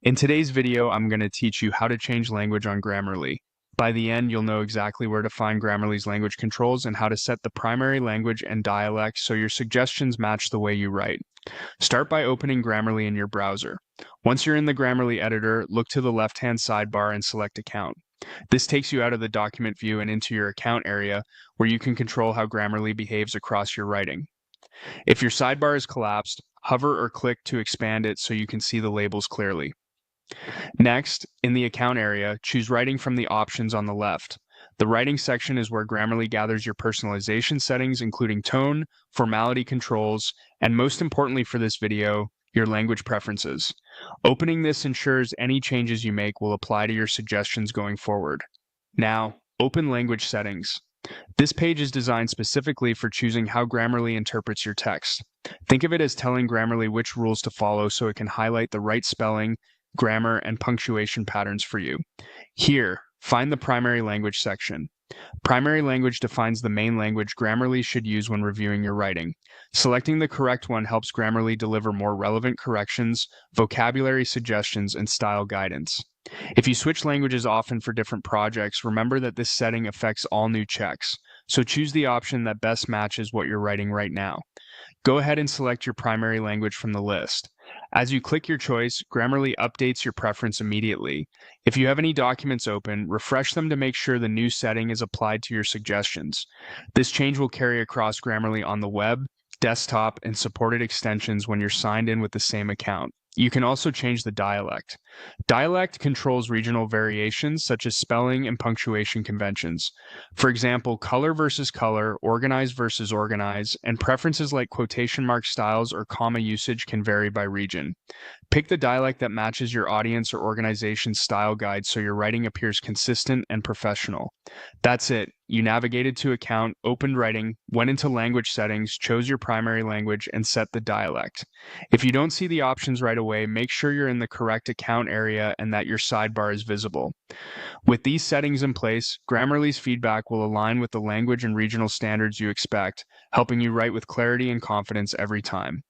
In today's video, I'm going to teach you how to change language on Grammarly. By the end, you'll know exactly where to find Grammarly's language controls and how to set the primary language and dialect so your suggestions match the way you write. Start by opening Grammarly in your browser. Once you're in the Grammarly editor, look to the left-hand sidebar and select Account. This takes you out of the document view and into your account area, where you can control how Grammarly behaves across your writing. If your sidebar is collapsed, hover or click to expand it so you can see the labels clearly. Next, in the account area, choose Writing from the options on the left. The Writing section is where Grammarly gathers your personalization settings, including tone, formality controls, and most importantly for this video, your language preferences. Opening this ensures any changes you make will apply to your suggestions going forward. Now, open Language Settings. This page is designed specifically for choosing how Grammarly interprets your text. Think of it as telling Grammarly which rules to follow so it can highlight the right spelling, grammar, and punctuation patterns for you. Here, find the primary language section. Primary language defines the main language Grammarly should use when reviewing your writing. Selecting the correct one helps Grammarly deliver more relevant corrections, vocabulary suggestions, and style guidance. If you switch languages often for different projects, remember that this setting affects all new checks, so choose the option that best matches what you're writing right now. Go ahead and select your primary language from the list. As you click your choice, Grammarly updates your preference immediately. If you have any documents open, refresh them to make sure the new setting is applied to your suggestions. This change will carry across Grammarly on the web, desktop, and supported extensions when you're signed in with the same account. You can also change the dialect. Dialect controls regional variations such as spelling and punctuation conventions. For example, color versus color, organize versus organize, and preferences like quotation mark styles or comma usage can vary by region. Pick the dialect that matches your audience or organization's style guide so your writing appears consistent and professional. That's it. You navigated to Account, opened Writing, went into Language Settings, chose your primary language, and set the dialect. If you don't see the options right away, make sure you're in the correct account area and that your sidebar is visible. With these settings in place, Grammarly's feedback will align with the language and regional standards you expect, helping you write with clarity and confidence every time.